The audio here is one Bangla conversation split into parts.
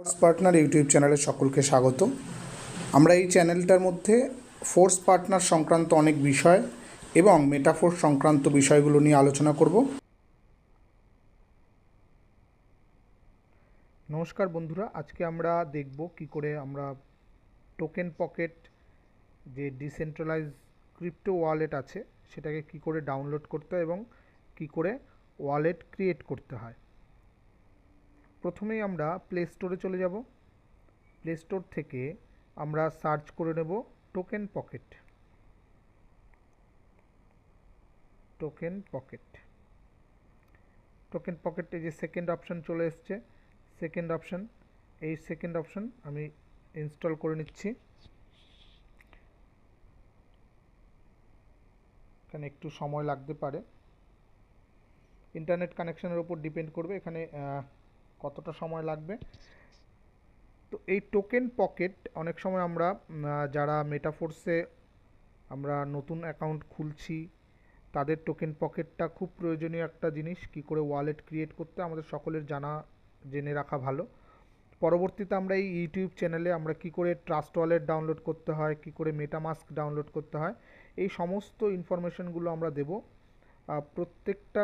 ফোর্স পার্টনার ইউটিউব চ্যানেলে সকলকে স্বাগত। আমরা এই চ্যানেলটার মধ্যে ফোর্স পার্টনার সংক্রান্ত অনেক বিষয় এবং মেটাফোর্স সংক্রান্ত বিষয়গুলো নিয়ে আলোচনা করব। নমস্কার বন্ধুরা, আজকে আমরা দেখব কি করে আমরা টোকেন পকেট যে ডিসেন্ট্রালাইজ ক্রিপ্টো ওয়ালেট আছে সেটাকে কি করে ডাউনলোড করতে হয় এবং কি করে ওয়ালেট ক্রিয়েট করতে হয়। প্রথমেই আমরা প্লে স্টোরে চলে যাব। প্লে স্টোর থেকে আমরা সার্চ করে নেব token pocket. Token pocket token পকেটে যে সেকেন্ড অপশান চলে এসছে, সেকেন্ড অপশান, এই সেকেন্ড অপশান আমি ইনস্টল করে নিচ্ছি। এখানে একটু সময় লাগতে পারে, ইন্টারনেট কানেকশনের উপর ডিপেন্ড করবে এখানে কতটা সময় লাগবে। তো এই টোকেন পকেট অনেক সময় আমরা যারা মেটাফোর্সে আমরা নতুন অ্যাকাউন্ট খুলছি তাদের টোকেন পকেটটা খুব প্রয়োজনীয় একটা জিনিস। কি করে ওয়ালেট ক্রিয়েট করতে আমাদের সকলের জেনে রাখা ভালো। পরবর্তীতে আমরা এই ইউটিউব চ্যানেলে আমরা কি করে ট্রাস্ট ওয়ালেট ডাউনলোড করতে হয়, কি করে মেটামাস্ক ডাউনলোড করতে হয়, এই সমস্ত ইনফরমেশনগুলো আমরা দেব। প্রত্যেকটা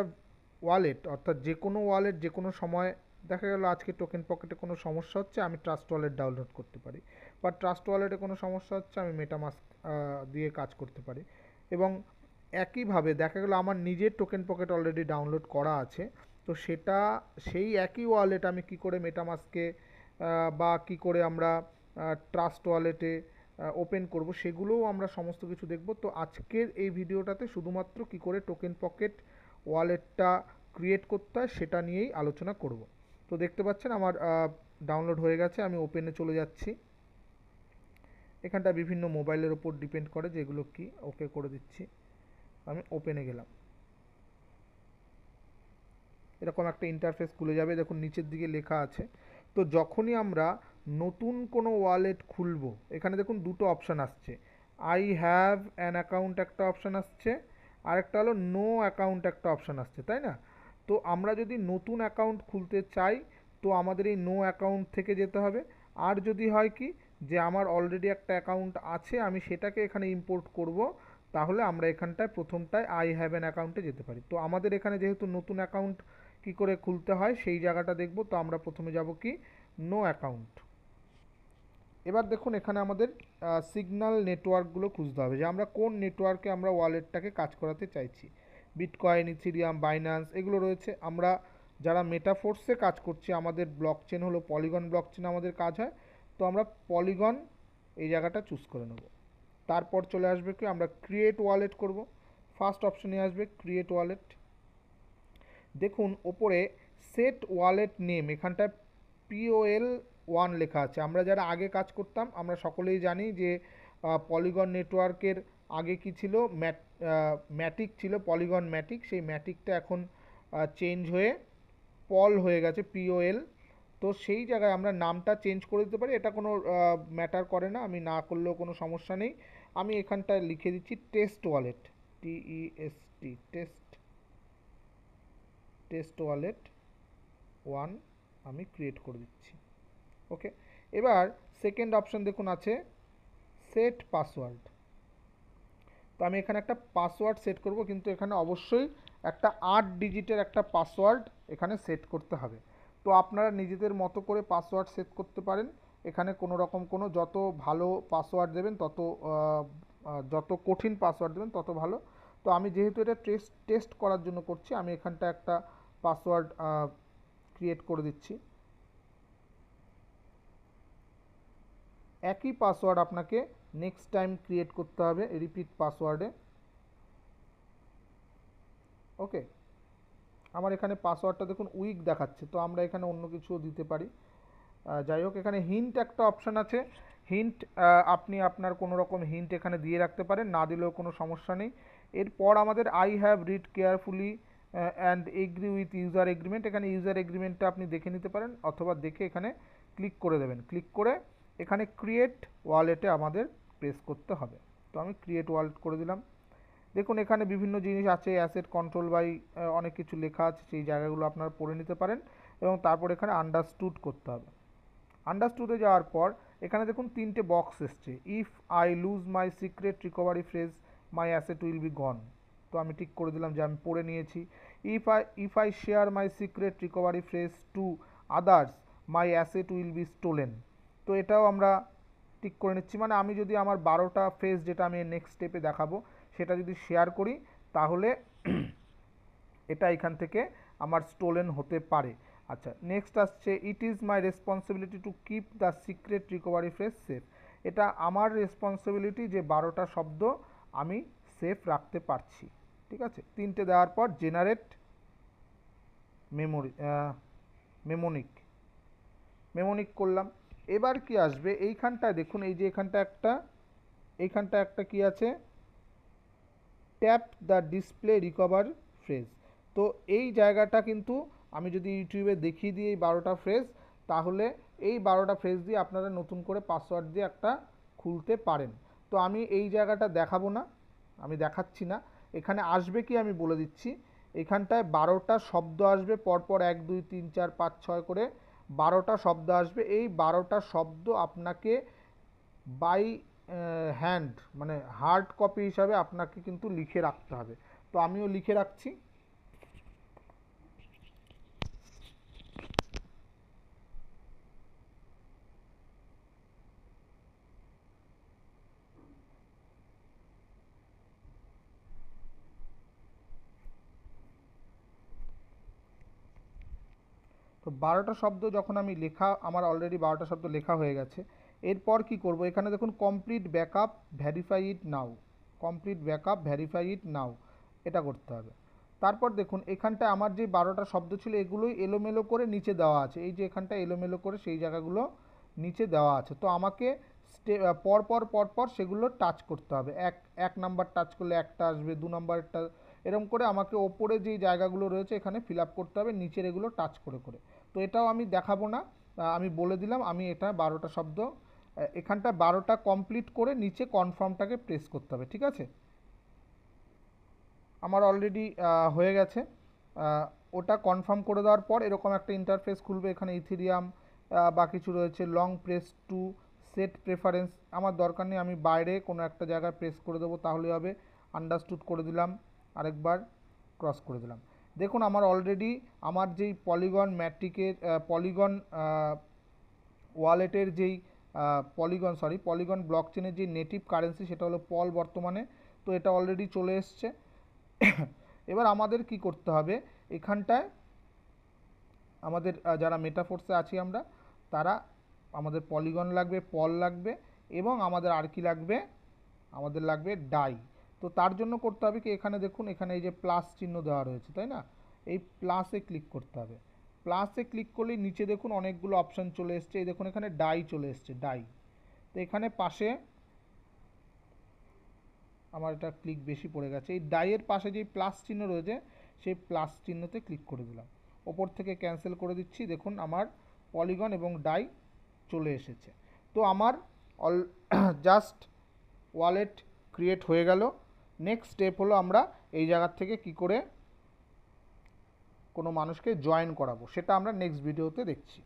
ওয়ালেট অর্থাৎ যে কোনো ওয়ালেট যে কোনো সময় দেখা গেল আজকে টোকেন পকেটে কোনো সমস্যা হচ্ছে, আমি ট্রাস্ট ওয়ালেট ডাউনলোড করতে পারি, বা ট্রাস্ট ওয়ালেটে কোনো সমস্যা হচ্ছে আমি মেটামাস্ক দিয়ে কাজ করতে পারি। এবং একইভাবে দেখা গেল আমার নিজের টোকেন পকেট অলরেডি ডাউনলোড করা আছে, তো সেই একই ওয়ালেট আমি কি করে মেটামাস্কে বা কি করে আমরা ট্রাস্ট ওয়ালেটে ওপেন করব সেগুলোও আমরা সমস্ত কিছু দেখব। তো আজকের এই ভিডিওটাতে শুধুমাত্র কি করে টোকেন পকেট ওয়ালেটটা ক্রিয়েট করতে হয় সেটা নিয়েই আলোচনা করব। তো দেখতে পাচ্ছেন আমার ডাউনলোড হয়ে গেছে, আমি ওপেনে চলে যাচ্ছি। এখানটা বিভিন্ন মোবাইলের ওপর ডিপেন্ড করে যে এগুলো কি, ওকে করে দিচ্ছি। আমি ওপেনে গেলাম, এরকম একটা ইন্টারফেস খুলে যাবে। দেখুন নিচের দিকে লেখা আছে। তো যখনই আমরা নতুন কোনো ওয়ালেট খুলব, এখানে দেখুন দুটো অপশান আসছে, আই হ্যাভ অ্যান অ্যাকাউন্ট একটা অপশান আসছে, আরেকটা হলো নো অ্যাকাউন্ট একটা অপশান আসছে, তাই না? তো আমরা যদি নতুন অ্যাকাউন্ট খুলতে চাই তো আমাদের এই নো অ্যাকাউন্ট থেকে যেতে হবে। আর যদি হয় কি যে আমার অলরেডি একটা অ্যাকাউন্ট আছে আমি সেটাকে এখানে ইম্পোর্ট করব, তাহলে আমরা এখানটায় প্রথমটায় আই হ্যাভ অ্যান অ্যাকাউন্টে যেতে পারি। তো আমাদের এখানে যেহেতু নতুন অ্যাকাউন্ট কি করে খুলতে হয় সেই জায়গাটা দেখব। তো আমরা প্রথমে যাব কি নো অ্যাকাউন্ট। এবার দেখুন এখানে আমাদের সিগন্যাল নেটওয়ার্কগুলো খুঁজতে হবে যে আমরা কোন নেটওয়ার্কে আমরা ওয়ালেটটাকে কাজ করাতে চাইছি। বিটকয়েন, ইথিরিয়াম, বাইন্যান্স এগুলো রয়েছে। আমরা যারা মেটাফোর্সে কাজ করছি আমাদের ব্লকচেন হলো পলিগন ব্লকচেন আমাদের কাজ হয়, তো আমরা পলিগন এই জায়গাটা চুজ করে নেব। তারপর চলে আসবে কি আমরা ক্রিয়েট ওয়ালেট করব। ফার্স্ট অপশানে আসবে ক্রিয়েট ওয়ালেট। দেখুন ওপরে সেট ওয়ালেট নেম, এখানটায় POL1 লেখা আছে। আমরা যারা আগে কাজ করতাম আমরা সকলেই জানি যে পলিগন নেটওয়ার্কের আগে কি ছিল, ম্যাটিক ছিল, পলিগন ম্যাটিক। সেই ম্যাটিকটা এখন চেঞ্জ হয়ে পল হয়ে গেছে, POL। তো সেই জায়গায় আমরা নামটা চেঞ্জ করে দিতে পারি, এটা কোনো ম্যাটার করে না, আমি না করলেও কোনো সমস্যা নেই। আমি এখানটায় লিখে দিচ্ছি test wallet, test test wallet 1 আমি ক্রিয়েট করে দিচ্ছি। ওকে, এবার সেকেন্ড অপশান দেখুন আছে সেট পাসওয়ার্ড। তো আমি এখানে একটা পাসওয়ার্ড সেট করব, কিন্তু এখানে অবশ্যই একটা 8 ডিজিটের একটা পাসওয়ার্ড এখানে সেট করতে হবে। তো আপনারা নিজেদের মতো করে পাসওয়ার্ড সেট করতে পারেন। এখানে কোনো রকম কোনো যত ভালো পাসওয়ার্ড দেবেন যত কঠিন পাসওয়ার্ড দেবেন তত ভালো। তো আমি যেহেতু এটা টেস্ট করার জন্য করছি আমি এখানটা একটা পাসওয়ার্ড ক্রিয়েট করে দিচ্ছি। একই পাসওয়ার্ড আপনাকে নেক্সট টাইম ক্রিয়েট করতে হবে রিপিট পাসওয়ার্ডে। ওকে, আমার এখানে পাসওয়ার্ডটা দেখুন উইক দেখাচ্ছে, তো আমরা এখানে অন্য কিছুও দিতে পারি। যাই হোক, এখানে হিন্ট একটা অপশান আছে। হিন্ট আপনি আপনার কোনো রকম হিন্ট এখানে দিয়ে রাখতে পারেন, না দিলেও কোনো সমস্যা নেই। এরপর আমাদের I have read carefully and agree with user agreement, এখানে ইউজার এগ্রিমেন্টটা আপনি দেখে নিতে পারেন অথবা দেখে এখানে ক্লিক করে দেবেন। ক্লিক করে এখানে ক্রিয়েট ওয়ালেটে আমাদের প্রেস করতে হবে। তো আমি ক্রিয়েট ওয়ালেট করে দিলাম। দেখুন এখানে বিভিন্ন জিনিস আছে, অ্যাসেট কন্ট্রোল বাই অনেক কিছু লেখা আছে, সেই জায়গাগুলো আপনারা পড়ে নিতে পারেন এবং তারপর এখানে আন্ডারস্টুড করতে হবে। আন্ডারস্টুডে যাওয়ার পর এখানে দেখুন তিনটে বক্স এসছে, if I lose my secret recovery phrase my asset will be gone. তো আমি ঠিক করে দিলাম যে আমি পড়ে নিয়েছি। If I share my secret recovery phrase to others my asset will be stolen. তো এটাও আমরা ঠিক করে নিচ্ছি, মানে আমি যদি আমার 12টা ফ্রেজ যেটা আমি নেক্সট স্টেপে দেখাবো সেটা যদি শেয়ার করি তাহলে এটা এখান থেকে আমার স্টোলেন হতে পারে। আচ্ছা, নেক্সট আসছে, it is my responsibility to keep the secret recovery phrase safe. এটা আমার রেসপন্সিবিলিটি যে 12টা শব্দ আমি সেফ রাখতে পারছি। ঠিক আছে, তিনটে দেওয়ার পর জেনারেট মেমোরি মেমোনিক মেমোনিক করলাম। এবার কি আসবে এইখানটায় দেখুন, এই যে এইখানটা একটা কি আছে, tap the display recover phrase. তো এই জায়গাটা কিন্তু আমি যদি ইউটিউবে দেখিয়ে দিই এই 12টা ফ্রেজ, তাহলে এই 12টা ফ্রেজ দিয়ে আপনারা নতুন করে পাসওয়ার্ড দিয়ে একটা খুলতে পারেন। তো আমি এই জায়গাটা দেখাবো না, আমি দেখাচ্ছি না। এখানে আসবে কি আমি বলে দিচ্ছি, এখানটায় 12টা শব্দ আসবে পরপর 1 2 3 4 5 6 করে 12টা শব্দ আসবে। এই 12টা শব্দ আপনাকে বাই হ্যান্ড মানে হার্ড কপি হিসাবে আপনাকে কিন্তু লিখে রাখতে হবে। তো আমিও লিখে রাখছি। তো 12টা শব্দ যখন আমি লেখা, আমার অলরেডি 12টা শব্দ লেখা হয়ে গেছে। এরপর কি করব, এখানে দেখুন কমপ্লিট ব্যাকআপ ভেরিফাই ইট নাও, কমপ্লিট ব্যাকআপ ভেরিফাই ইট নাও, এটা করতে হবে। তারপর দেখুন এখানটায় আমার যে 12টা শব্দ ছিল এগুলোই এলোমেলো করে নিচে দেওয়া আছে, এই যে এখানটা এলোমেলো করে সেই জায়গাগুলো নিচে দেওয়া আছে। তো আমাকে পর পর সেগুলো টাচ করতে হবে। এক নাম্বার টাচ করলে একটা আসবে, 2 নাম্বারটা, এরকম করে আমাকে ওপরে যেই জায়গাগুলো রয়েছে এখানে ফিল আপ করতে হবে নিচের এগুলো টাচ করে করে। তো এটাও আমি দেখাবো না, আমি বলে দিলাম আমি এটা 12টা শব্দ এখানটা 12টা কমপ্লিট করে নিচে কনফার্মটাকে প্রেস করতে হবে। ঠিক আছে, আমার অলরেডি হয়ে গেছে। ওটা কনফার্ম করে দেওয়ার পর এরকম একটা ইন্টারফেস খুলবে, এখানে ইথেরিয়াম বা কিছু রয়েছে, long press to set preference আমার দরকার নেই, আমি বাইরে কোনো একটা জায়গায় প্রেস করে দেবো তাহলে হবে। আন্ডারস্টুড করে দিলাম, আরেকবার ক্রস করে দিলাম। দেখুন আমার অলরেডি আমার যেই পলিগন ম্যাট্রিকের পলিগন ওয়ালেটের যেই পলিগন ব্লকচেনের যে নেটিভ কারেন্সি সেটা হলো পল বর্তমানে। তো এটা অলরেডি চলে এসছে। এবার আমাদের কি করতে হবে, এখানটায় আমাদের যারা মেটাফোর্সে আছি আমরা, তারা আমাদের পলিগন লাগবে, পল লাগবে, এবং আমাদের আর কি লাগবে, আমাদের লাগবে ডাই। তো তার জন্য করতে হবে কি, এখানে দেখুন এখানে এই যে প্লাস চিহ্ন দেওয়া রয়েছে তাই না, এই প্লাসে ক্লিক করতে হবে। প্লাসে ক্লিক করলেই নিচে দেখুন অনেকগুলো অপশান চলে এসছে, এই দেখুন এখানে ডাই চলে এসছে, ডাই। তো এখানে পাশে আমার এটা ক্লিক বেশি পড়ে গেছে, এই ডাইয়ের পাশে যেই প্লাস চিহ্ন রয়েছে সেই প্লাস চিহ্নতে ক্লিক করে দিলাম। ওপর থেকে ক্যান্সেল করে দিচ্ছি, দেখুন আমার পলিগন এবং ডাই চলে এসেছে। তো আমার অল জাস্ট ওয়ালেট ক্রিয়েট হয়ে গেল। নেক্সট স্টেপ হলো আমরা এই জায়গার থেকে কি করে কোনো মানুষকে জয়েন করাবো সেটা আমরা নেক্সট ভিডিওতে দেখছি।